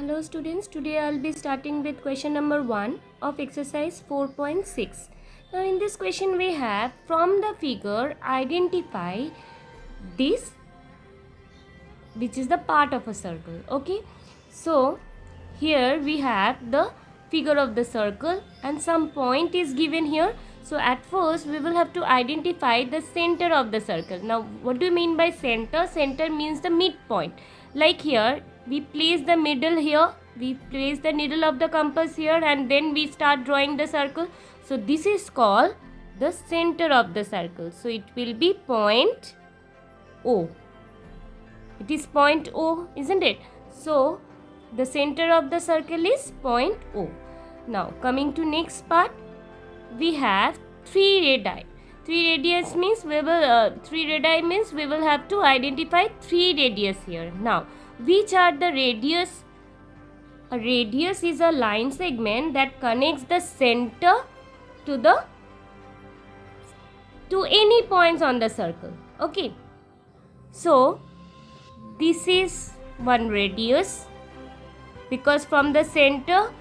Hello students, today I'll be starting with question number 1 of exercise 4.6. Now in this question we have, from the figure identify this, which is the part of a circle. Okay, so here we have the figure of the circle and some point is given here. So at first we will have to identify the center of the circle. Now what do you mean by center? Center means the midpoint. Like here we place the middle here, we place the needle of the compass here, and then we start drawing the circle. So this is called the center of the circle. So it will be point O. It is point O, isn't it? So the center of the circle is point O. Now coming to next part, we have 3 radii. 3 radius means we will 3 radii means we will have to identify 3 radius here. Now which are the radius? A radius is a line segment that connects the center to any points on the circle. Okay, so this is one radius, because from the center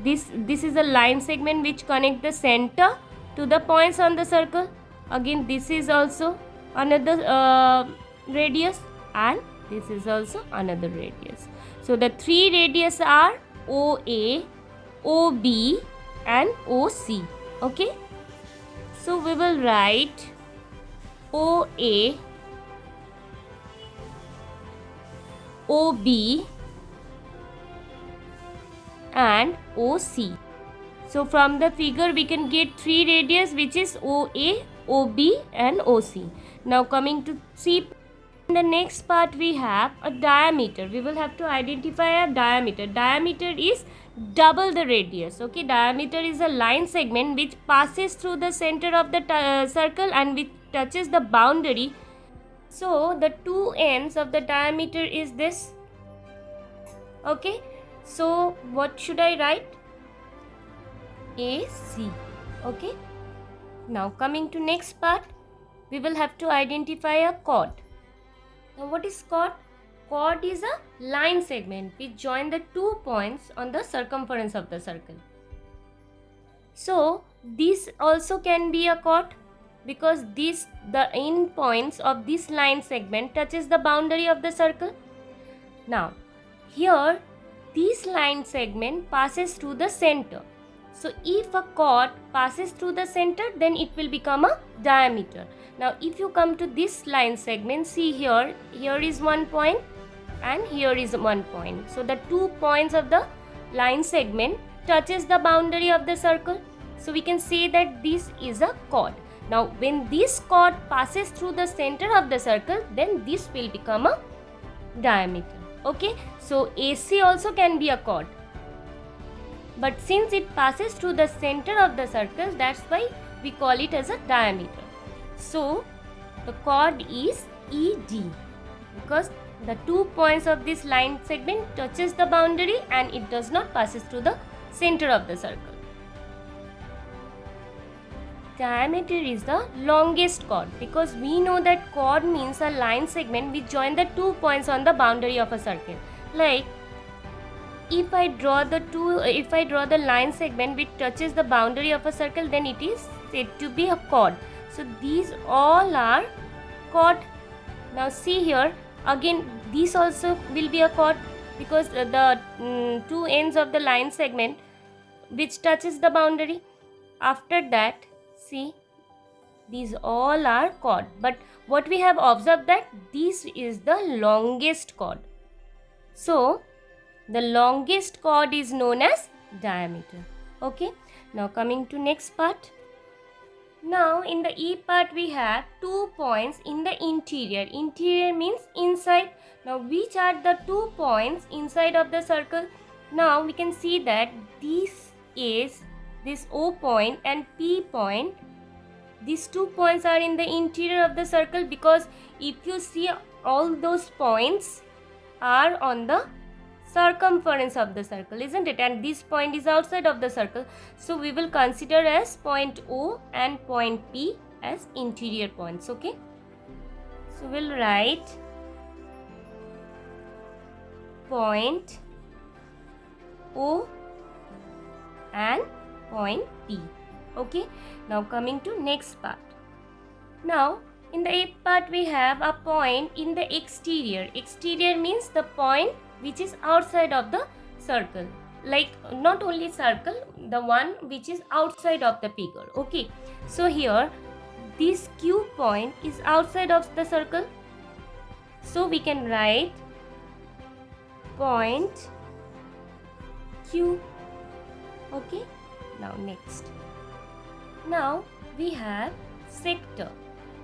this is a line segment which connect the center to the points on the circle. Again this is also another radius, and this is also another radius. So the 3 radius are OA, OB and OC. Okay, so we will write OA, OB and OC. So from the figure we can get 3 radius, which is OA, OB and OC. Now coming to C, in the next part we have a diameter. We will have to identify a diameter. Diameter is double the radius. Okay, diameter is a line segment which passes through the center of the circle and which touches the boundary. So the two ends of the diameter is this. Okay, so what should I write? AC. Okay, now coming to next part, we will have to identify a chord. Now what is chord? Chord is a line segment which join the 2 points on the circumference of the circle. So this also can be a chord, because the end points of this line segment touches the boundary of the circle. Now here this line segment passes through the center. So if a chord passes through the center, then it will become a diameter. Now if you come to this line segment, see here is one point and here is one point. So the 2 points of the line segment touches the boundary of the circle. So we can say that this is a chord. Now when this chord passes through the center of the circle, then this will become a diameter. Okay, so AC also can be a chord, but since it passes through the center of the circle, that's why we call it as a diameter. So the chord is ED, because the 2 points of this line segment touches the boundary and it does not passes through the center of the circle. Diameter is the longest chord, because we know that chord means a line segment which join the 2 points on the boundary of a circle. Like if I draw the line segment which touches the boundary of a circle, then it is said to be a chord. So these all are chord. Now see here, again this also will be a chord, because the 2 ends of the line segment which touches the boundary. After that, see, these all are chord, but what we have observed that this is the longest chord. So the longest chord is known as diameter. Okay, now coming to next part. Now in the E part we have 2 points in the interior. Interior means inside. Now which are the 2 points inside of the circle? Now we can see that this is this O point and P point. These 2 points are in the interior of the circle, because if you see, all those points are on the circumference of the circle, isn't it? And this point is outside of the circle. So we will consider as point O and point P as interior points. Okay, so we'll write point O and point P. Okay, now coming to next part. Now in the eighth part we have a point in the exterior. Exterior means the point which is outside of the circle, like not only circle, the one which is outside of the figure. Okay, so here this Q point is outside of the circle, so we can write point Q. Okay, now next. Now we have sector.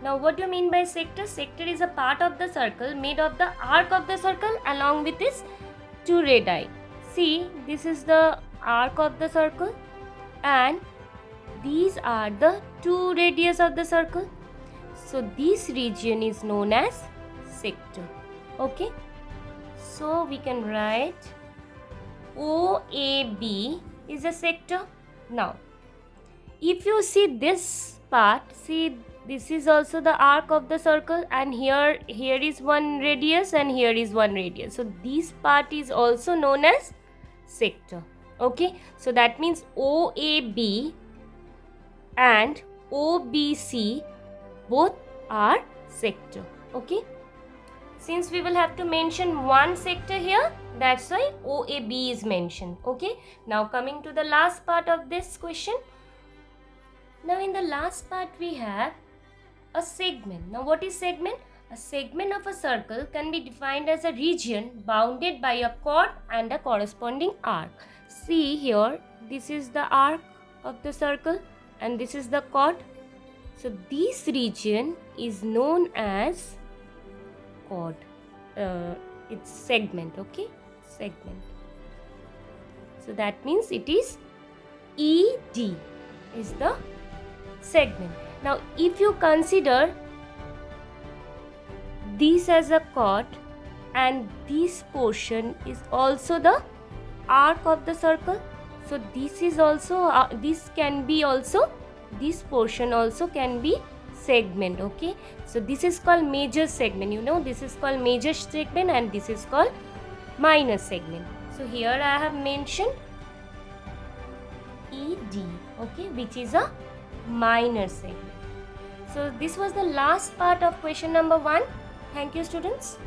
Now what do you mean by sector? Sector is a part of the circle made of the arc of the circle along with its two radii. See, this is the arc of the circle and these are the two radius of the circle. So this region is known as sector. Okay, so we can write OAB is a sector. Now if you see this part, see this is also the arc of the circle, and here is one radius and here is one radius, so this part is also known as sector. Okay, so that means OAB and OBC both are sector. Okay, since we will have to mention one sector here, that's why OAB is mentioned. Okay, now coming to the last part of this question. Now in the last part we have a segment. Now what is segment? A segment of a circle can be defined as a region bounded by a chord and a corresponding arc. See here, this is the arc of the circle and this is the chord. So this region is known as chord. It's segment. Okay, segment. So that means it is ED is the segment. Now if you consider this as a chord and this portion is also the arc of the circle, so this is also this can be also, this portion also can be segment. Okay, so this is called major segment. You know, this is called major segment and this is called minor segment. So here I have mentioned ED, okay, which is a minor segment. So this was the last part of question number 1. Thank you, students.